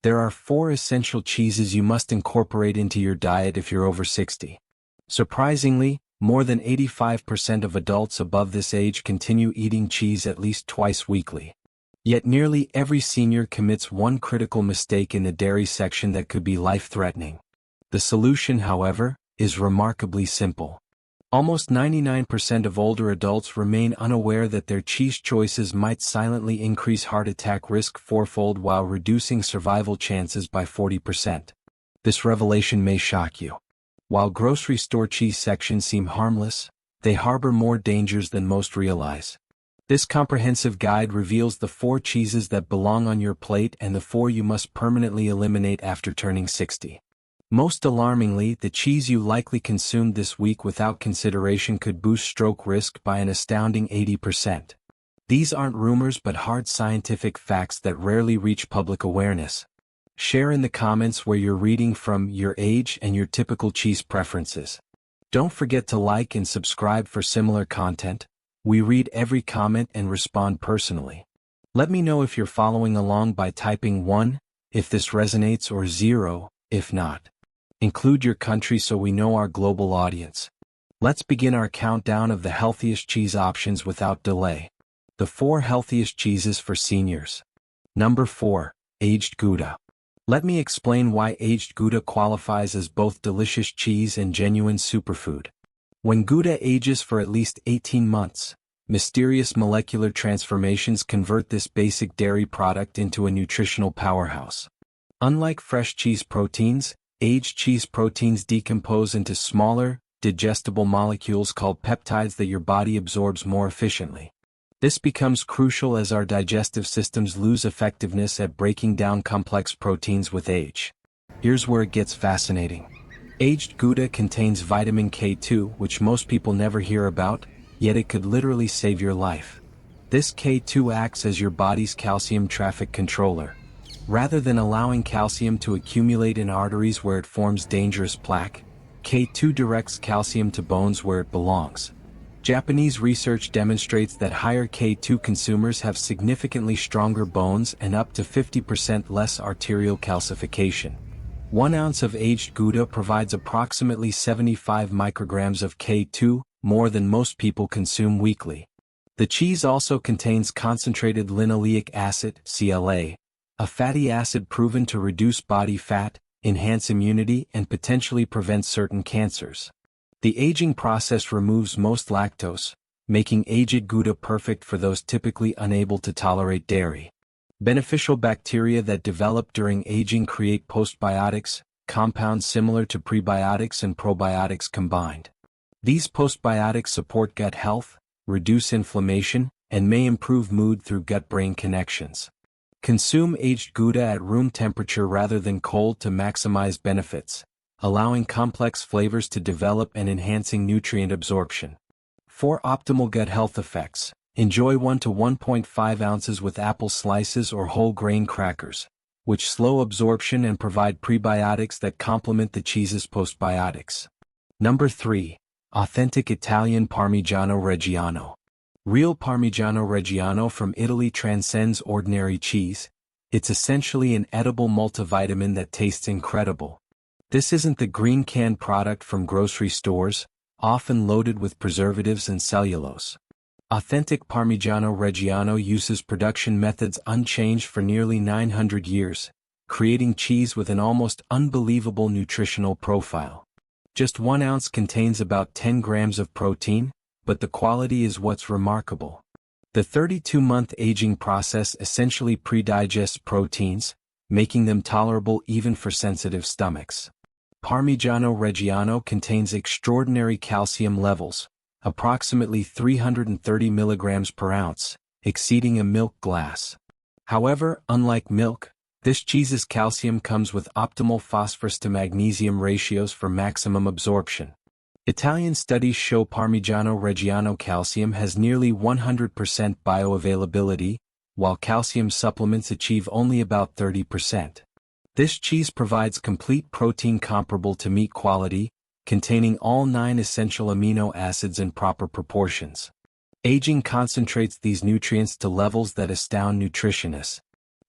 There are 4 essential cheeses you must incorporate into your diet if you're over 60. Surprisingly, more than 85% of adults above this age continue eating cheese at least twice weekly. Yet nearly every senior commits one critical mistake in the dairy section that could be life-threatening. The solution, however, is remarkably simple. Almost 99% of older adults remain unaware that their cheese choices might silently increase heart attack risk fourfold while reducing survival chances by 40%. This revelation may shock you. While grocery store cheese sections seem harmless, they harbor more dangers than most realize. This comprehensive guide reveals the 4 cheeses that belong on your plate and the 4 you must permanently eliminate after turning 60. Most alarmingly, the cheese you likely consumed this week without consideration could boost stroke risk by an astounding 80%. These aren't rumors but hard scientific facts that rarely reach public awareness. Share in the comments where you're reading from, your age, and your typical cheese preferences. Don't forget to like and subscribe for similar content. We read every comment and respond personally. Let me know if you're following along by typing 1 if this resonates or 0 if not. Include your country so we know our global audience. Let's begin our countdown of the healthiest cheese options without delay. The 4 healthiest cheeses for seniors. Number 4, aged Gouda. Let me explain why aged Gouda qualifies as both delicious cheese and genuine superfood. When Gouda ages for at least 18 months, mysterious molecular transformations convert this basic dairy product into a nutritional powerhouse. Unlike fresh cheese proteins, aged cheese proteins decompose into smaller, digestible molecules called peptides that your body absorbs more efficiently. This becomes crucial as our digestive systems lose effectiveness at breaking down complex proteins with age. Here's where it gets fascinating. Aged Gouda contains vitamin K2, which most people never hear about, yet it could literally save your life. This K2 acts as your body's calcium traffic controller. Rather than allowing calcium to accumulate in arteries where it forms dangerous plaque, K2 directs calcium to bones where it belongs. Japanese research demonstrates that higher K2 consumers have significantly stronger bones and up to 50% less arterial calcification. 1 ounce of aged Gouda provides approximately 75 micrograms of K2, more than most people consume weekly. The cheese also contains concentrated linoleic acid, CLA, a fatty acid proven to reduce body fat, enhance immunity, and potentially prevent certain cancers. The aging process removes most lactose, making aged Gouda perfect for those typically unable to tolerate dairy. Beneficial bacteria that develop during aging create postbiotics, compounds similar to prebiotics and probiotics combined. These postbiotics support gut health, reduce inflammation, and may improve mood through gut-brain connections. Consume aged Gouda at room temperature rather than cold to maximize benefits, allowing complex flavors to develop and enhancing nutrient absorption. For optimal gut health effects, enjoy 1 to 1.5 ounces with apple slices or whole grain crackers, which slow absorption and provide prebiotics that complement the cheese's postbiotics. Number 3. Authentic Italian Parmigiano Reggiano. Real Parmigiano Reggiano from Italy transcends ordinary cheese. It's essentially an edible multivitamin that tastes incredible. This isn't the green canned product from grocery stores, often loaded with preservatives and cellulose. Authentic Parmigiano Reggiano uses production methods unchanged for nearly 900 years, creating cheese with an almost unbelievable nutritional profile. Just 1 ounce contains about 10 grams of protein, but the quality is what's remarkable. The 32-month aging process essentially pre-digests proteins, making them tolerable even for sensitive stomachs. Parmigiano Reggiano contains extraordinary calcium levels, approximately 330 milligrams per ounce, exceeding a milk glass. However, unlike milk, this cheese's calcium comes with optimal phosphorus to magnesium ratios for maximum absorption. Italian studies show Parmigiano Reggiano calcium has nearly 100% bioavailability, while calcium supplements achieve only about 30%. This cheese provides complete protein comparable to meat quality, containing all 9 essential amino acids in proper proportions. Aging concentrates these nutrients to levels that astound nutritionists.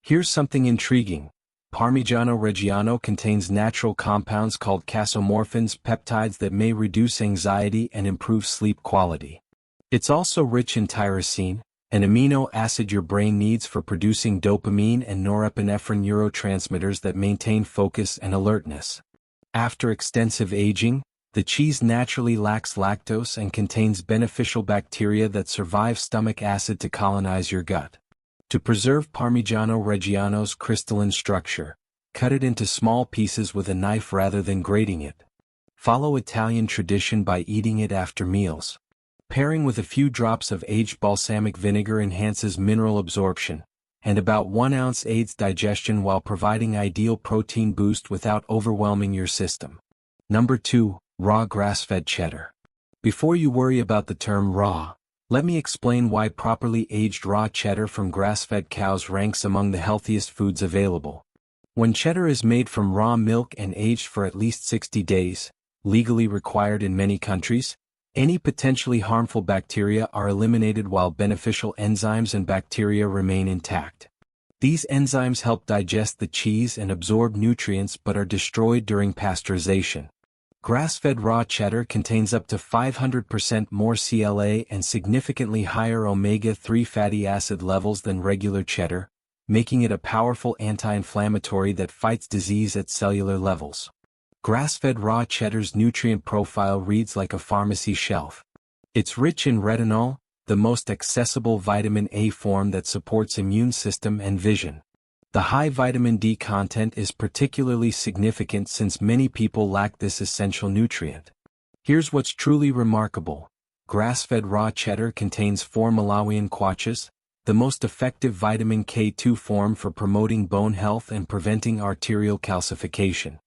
Here's something intriguing. Parmigiano Reggiano contains natural compounds called casomorphins, peptides that may reduce anxiety and improve sleep quality. It's also rich in tyrosine, an amino acid your brain needs for producing dopamine and norepinephrine neurotransmitters that maintain focus and alertness. After extensive aging, the cheese naturally lacks lactose and contains beneficial bacteria that survive stomach acid to colonize your gut. To preserve Parmigiano Reggiano's crystalline structure, cut it into small pieces with a knife rather than grating it. Follow Italian tradition by eating it after meals. Pairing with a few drops of aged balsamic vinegar enhances mineral absorption, and about 1 ounce aids digestion while providing ideal protein boost without overwhelming your system. Number 2. Raw grass-fed cheddar. Before you worry about the term raw, let me explain why properly aged raw cheddar from grass-fed cows ranks among the healthiest foods available. When cheddar is made from raw milk and aged for at least 60 days, legally required in many countries, any potentially harmful bacteria are eliminated while beneficial enzymes and bacteria remain intact. These enzymes help digest the cheese and absorb nutrients but are destroyed during pasteurization. Grass-fed raw cheddar contains up to 500% more CLA and significantly higher omega-3 fatty acid levels than regular cheddar, making it a powerful anti-inflammatory that fights disease at cellular levels. Grass-fed raw cheddar's nutrient profile reads like a pharmacy shelf. It's rich in retinol, the most accessible vitamin A form that supports immune system and vision. The high vitamin D content is particularly significant since many people lack this essential nutrient. Here's what's truly remarkable. Grass-fed raw cheddar contains 4 Malawian quachas, the most effective vitamin K2 form for promoting bone health and preventing arterial calcification.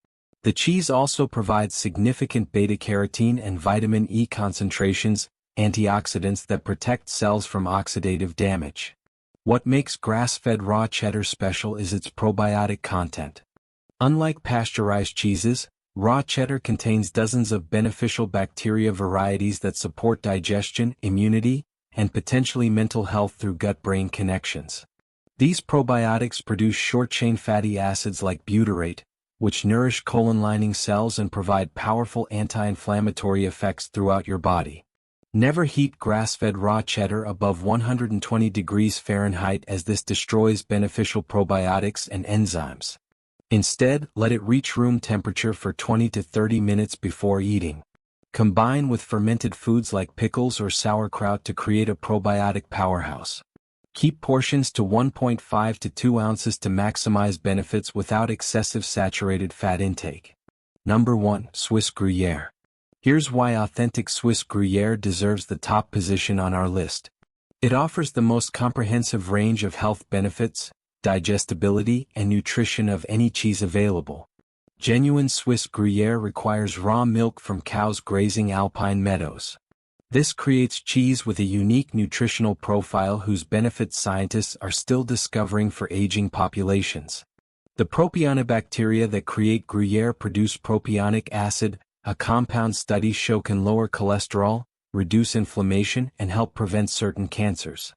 The cheese also provides significant beta-carotene and vitamin E concentrations, antioxidants that protect cells from oxidative damage. What makes grass-fed raw cheddar special is its probiotic content. Unlike pasteurized cheeses, raw cheddar contains dozens of beneficial bacteria varieties that support digestion, immunity, and potentially mental health through gut-brain connections. These probiotics produce short-chain fatty acids like butyrate, which nourish colon lining cells and provide powerful anti-inflammatory effects throughout your body. Never heat grass-fed raw cheddar above 120 degrees Fahrenheit as this destroys beneficial probiotics and enzymes. Instead, let it reach room temperature for 20 to 30 minutes before eating. Combine with fermented foods like pickles or sauerkraut to create a probiotic powerhouse. Keep portions to 1.5 to 2 ounces to maximize benefits without excessive saturated fat intake. Number 1. Swiss Gruyere. Here's why authentic Swiss Gruyere deserves the top position on our list. It offers the most comprehensive range of health benefits, digestibility, and nutrition of any cheese available. Genuine Swiss Gruyere requires raw milk from cows grazing alpine meadows. This creates cheese with a unique nutritional profile whose benefits scientists are still discovering for aging populations. The propionibacteria that create Gruyere produce propionic acid, a compound studies show can lower cholesterol, reduce inflammation, and help prevent certain cancers.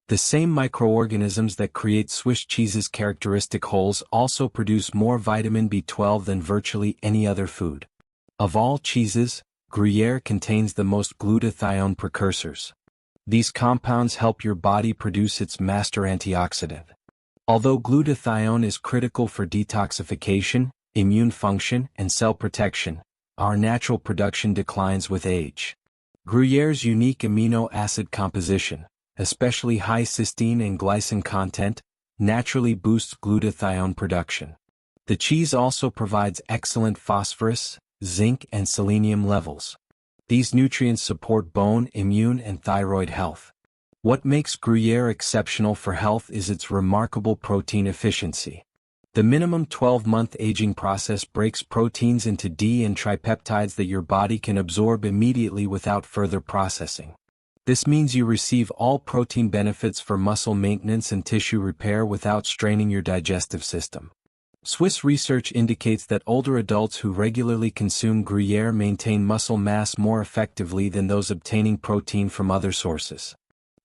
The same microorganisms that create Swiss cheese's characteristic holes also produce more vitamin B12 than virtually any other food. Of all cheeses, Gruyere contains the most glutathione precursors. These compounds help your body produce its master antioxidant. Although glutathione is critical for detoxification, immune function, and cell protection, our natural production declines with age. Gruyere's unique amino acid composition, especially high cysteine and glycine content, naturally boosts glutathione production. The cheese also provides excellent phosphorus, zinc, and selenium levels. These nutrients support bone, immune, and thyroid health. What makes Gruyere exceptional for health is its remarkable protein efficiency. The minimum 12-month aging process breaks proteins into D and tripeptides that your body can absorb immediately without further processing. This means you receive all protein benefits for muscle maintenance and tissue repair without straining your digestive system. Swiss research indicates that older adults who regularly consume Gruyere maintain muscle mass more effectively than those obtaining protein from other sources.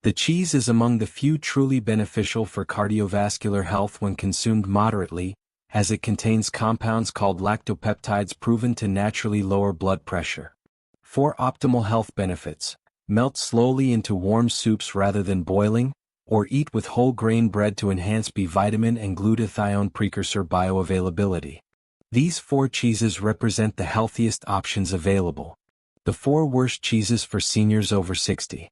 The cheese is among the few truly beneficial for cardiovascular health when consumed moderately, as it contains compounds called lactopeptides proven to naturally lower blood pressure. For optimal health benefits, melt slowly into warm soups rather than boiling, or eat with whole grain bread to enhance B vitamin and glutathione precursor bioavailability. These 4 cheeses represent the healthiest options available. The 4 worst cheeses for seniors over 60.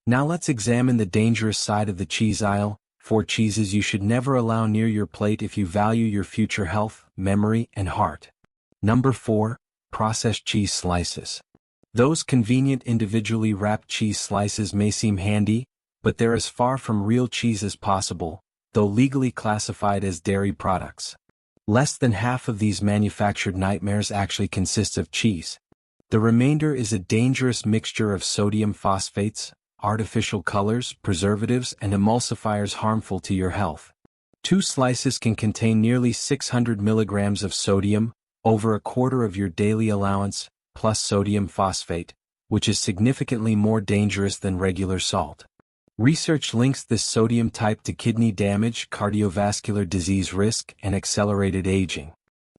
Now let's examine the dangerous side of the cheese aisle. 4 cheeses you should never allow near your plate if you value your future health, memory, and heart. Number 4. Processed cheese slices. Those convenient individually wrapped cheese slices may seem handy, but they're as far from real cheese as possible, though legally classified as dairy products. Less than half of these manufactured nightmares actually consist of cheese. The remainder is a dangerous mixture of sodium phosphates, artificial colors, preservatives, and emulsifiers harmful to your health. 2 slices can contain nearly 600 milligrams of sodium, over a quarter of your daily allowance, plus sodium phosphate, which is significantly more dangerous than regular salt. Research links this sodium type to kidney damage, cardiovascular disease risk, and accelerated aging.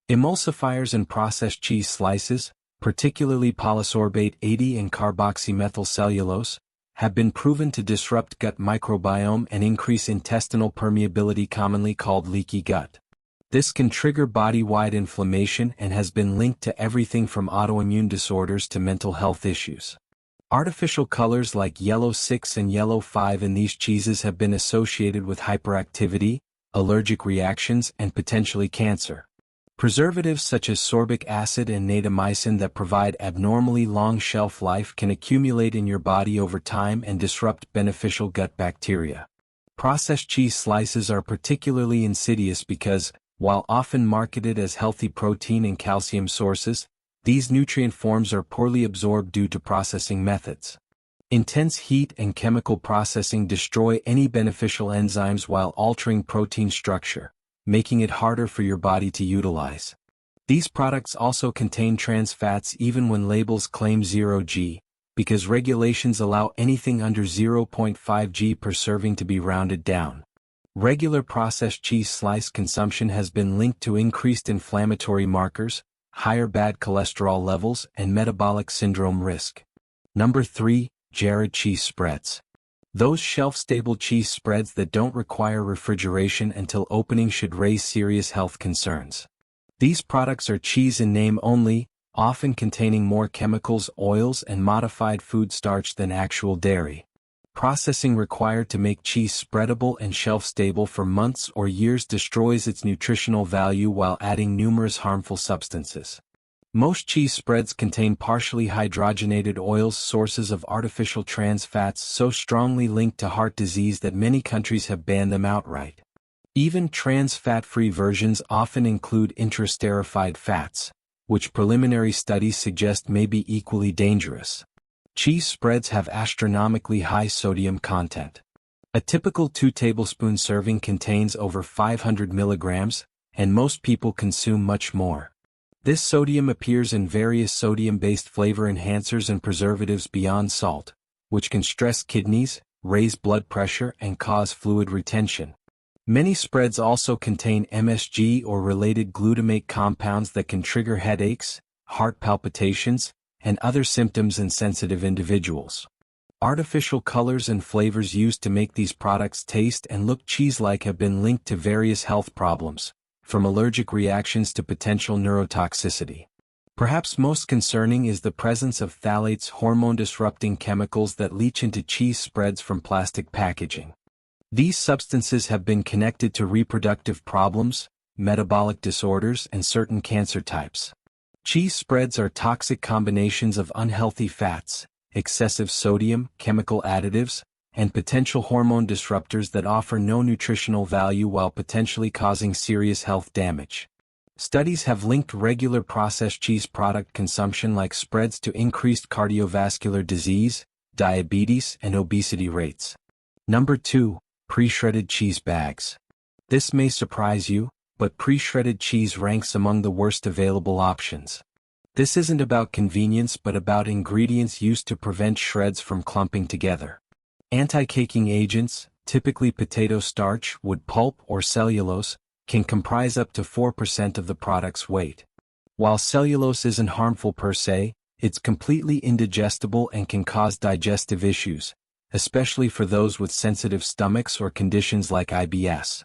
Emulsifiers in processed cheese slices, particularly polysorbate 80 and carboxymethylcellulose, have been proven to disrupt gut microbiome and increase intestinal permeability, commonly called leaky gut. This can trigger body-wide inflammation and has been linked to everything from autoimmune disorders to mental health issues. Artificial colors like yellow 6 and yellow 5 in these cheeses have been associated with hyperactivity, allergic reactions, and potentially cancer. Preservatives such as sorbic acid and natamycin that provide abnormally long shelf life can accumulate in your body over time and disrupt beneficial gut bacteria. Processed cheese slices are particularly insidious because, while often marketed as healthy protein and calcium sources, these nutrient forms are poorly absorbed due to processing methods. Intense heat and chemical processing destroy any beneficial enzymes while altering protein structure, making it harder for your body to utilize. These products also contain trans fats even when labels claim 0G, because regulations allow anything under 0.5 G per serving to be rounded down. Regular processed cheese slice consumption has been linked to increased inflammatory markers, higher bad cholesterol levels, and metabolic syndrome risk. Number 3. Jarred cheese spreads. Those shelf-stable cheese spreads that don't require refrigeration until opening should raise serious health concerns. These products are cheese in name only, often containing more chemicals, oils, and modified food starch than actual dairy. Processing required to make cheese spreadable and shelf-stable for months or years destroys its nutritional value while adding numerous harmful substances. Most cheese spreads contain partially hydrogenated oils, sources of artificial trans fats so strongly linked to heart disease that many countries have banned them outright. Even trans fat-free versions often include intraesterified fats, which preliminary studies suggest may be equally dangerous. Cheese spreads have astronomically high sodium content. A typical 2 tablespoon serving contains over 500 milligrams, and most people consume much more. This sodium appears in various sodium-based flavor enhancers and preservatives beyond salt, which can stress kidneys, raise blood pressure, and cause fluid retention. Many spreads also contain MSG or related glutamate compounds that can trigger headaches, heart palpitations, and other symptoms in sensitive individuals. Artificial colors and flavors used to make these products taste and look cheese-like have been linked to various health problems, from allergic reactions to potential neurotoxicity. Perhaps most concerning is the presence of phthalates, hormone-disrupting chemicals that leach into cheese spreads from plastic packaging. These substances have been connected to reproductive problems, metabolic disorders, and certain cancer types. Cheese spreads are toxic combinations of unhealthy fats, excessive sodium, chemical additives, and potential hormone disruptors that offer no nutritional value while potentially causing serious health damage. Studies have linked regular processed cheese product consumption like spreads to increased cardiovascular disease, diabetes, and obesity rates. Number 2. Pre-shredded cheese bags. This may surprise you, but pre-shredded cheese ranks among the worst available options. This isn't about convenience but about ingredients used to prevent shreds from clumping together. Anti-caking agents, typically potato starch, wood pulp, or cellulose, can comprise up to 4% of the product's weight. While cellulose isn't harmful per se, it's completely indigestible and can cause digestive issues, especially for those with sensitive stomachs or conditions like IBS.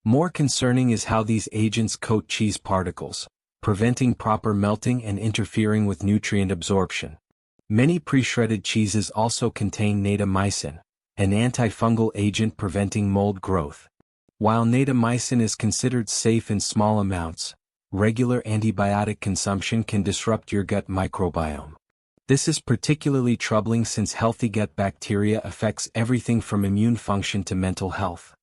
More concerning is how these agents coat cheese particles, preventing proper melting and interfering with nutrient absorption. Many pre-shredded cheeses also contain natamycin, an antifungal agent preventing mold growth. While natamycin is considered safe in small amounts, regular antibiotic consumption can disrupt your gut microbiome. This is particularly troubling since healthy gut bacteria affects everything from immune function to mental health.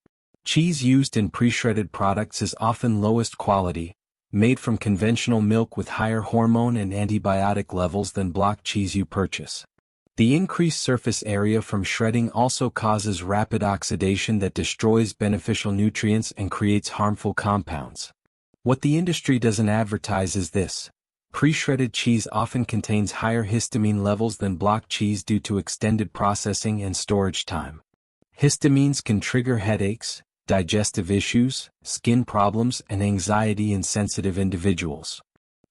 Cheese used in pre-shredded products is often lowest quality, made from conventional milk with higher hormone and antibiotic levels than block cheese you purchase. The increased surface area from shredding also causes rapid oxidation that destroys beneficial nutrients and creates harmful compounds. What the industry doesn't advertise is this: pre-shredded cheese often contains higher histamine levels than block cheese due to extended processing and storage time. Histamines can trigger headaches, digestive issues, skin problems, and anxiety in sensitive individuals.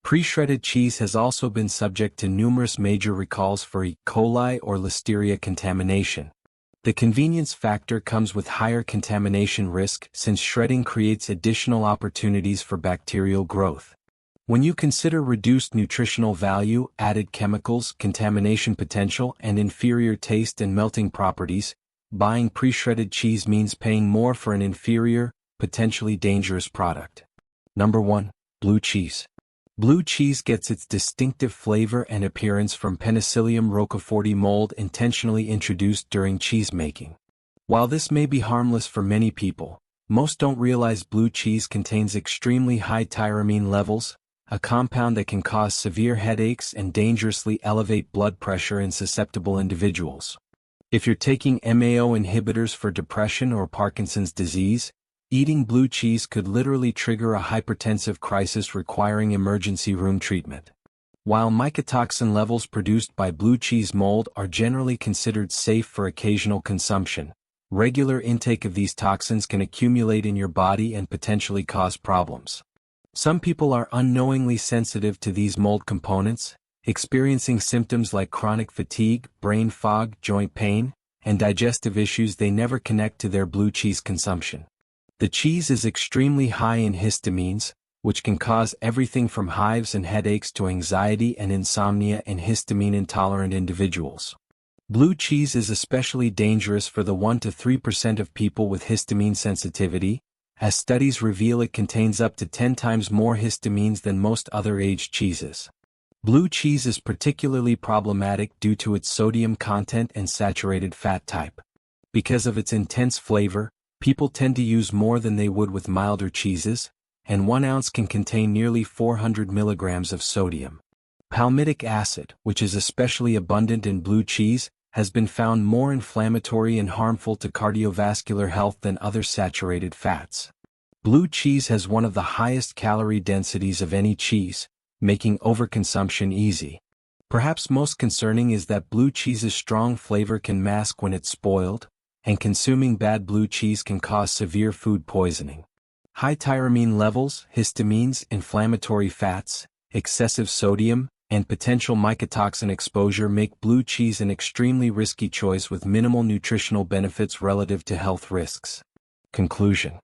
Pre-shredded cheese has also been subject to numerous major recalls for E. coli or Listeria contamination. The convenience factor comes with higher contamination risk since shredding creates additional opportunities for bacterial growth. When you consider reduced nutritional value, added chemicals, contamination potential, and inferior taste and melting properties, buying pre-shredded cheese means paying more for an inferior, potentially dangerous product. Number 1. Blue cheese. Blue cheese gets its distinctive flavor and appearance from Penicillium roqueforti mold intentionally introduced during cheese making. While this may be harmless for many people, most don't realize blue cheese contains extremely high tyramine levels, a compound that can cause severe headaches and dangerously elevate blood pressure in susceptible individuals. If you're taking MAO inhibitors for depression or Parkinson's disease, eating blue cheese could literally trigger a hypertensive crisis requiring emergency room treatment. While mycotoxin levels produced by blue cheese mold are generally considered safe for occasional consumption, regular intake of these toxins can accumulate in your body and potentially cause problems. Some people are unknowingly sensitive to these mold components, experiencing symptoms like chronic fatigue, brain fog, joint pain, and digestive issues they never connect to their blue cheese consumption. The cheese is extremely high in histamines, which can cause everything from hives and headaches to anxiety and insomnia in histamine-intolerant individuals. Blue cheese is especially dangerous for the 1 to 3% of people with histamine sensitivity, as studies reveal it contains up to 10 times more histamines than most other aged cheeses. Blue cheese is particularly problematic due to its sodium content and saturated fat type. Because of its intense flavor, people tend to use more than they would with milder cheeses, and 1 ounce can contain nearly 400 milligrams of sodium. Palmitic acid, which is especially abundant in blue cheese, has been found more inflammatory and harmful to cardiovascular health than other saturated fats. Blue cheese has one of the highest calorie densities of any cheese, making overconsumption easy. Perhaps most concerning is that blue cheese's strong flavor can mask when it's spoiled, and consuming bad blue cheese can cause severe food poisoning. High tyramine levels, histamines, inflammatory fats, excessive sodium, and potential mycotoxin exposure make blue cheese an extremely risky choice with minimal nutritional benefits relative to health risks. Conclusion.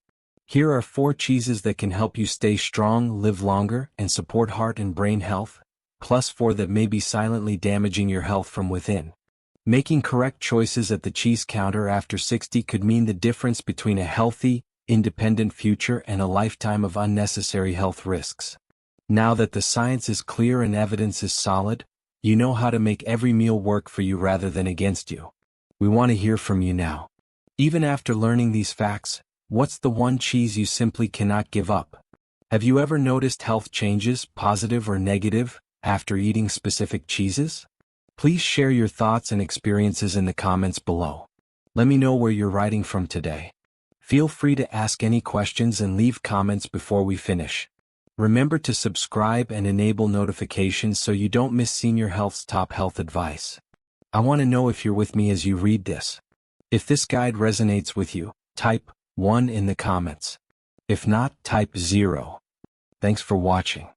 Here are 4 cheeses that can help you stay strong, live longer, and support heart and brain health, plus 4 that may be silently damaging your health from within. Making correct choices at the cheese counter after 60 could mean the difference between a healthy, independent future and a lifetime of unnecessary health risks. Now that the science is clear and evidence is solid, you know how to make every meal work for you rather than against you. We want to hear from you now. Even after learning these facts, what's the one cheese you simply cannot give up? Have you ever noticed health changes, positive or negative, after eating specific cheeses? Please share your thoughts and experiences in the comments below. Let me know where you're writing from today. Feel free to ask any questions and leave comments before we finish. Remember to subscribe and enable notifications so you don't miss Senior Health's top health advice. I want to know if you're with me as you read this. If this guide resonates with you, type 1 in the comments. If not, type 0. Thanks for watching.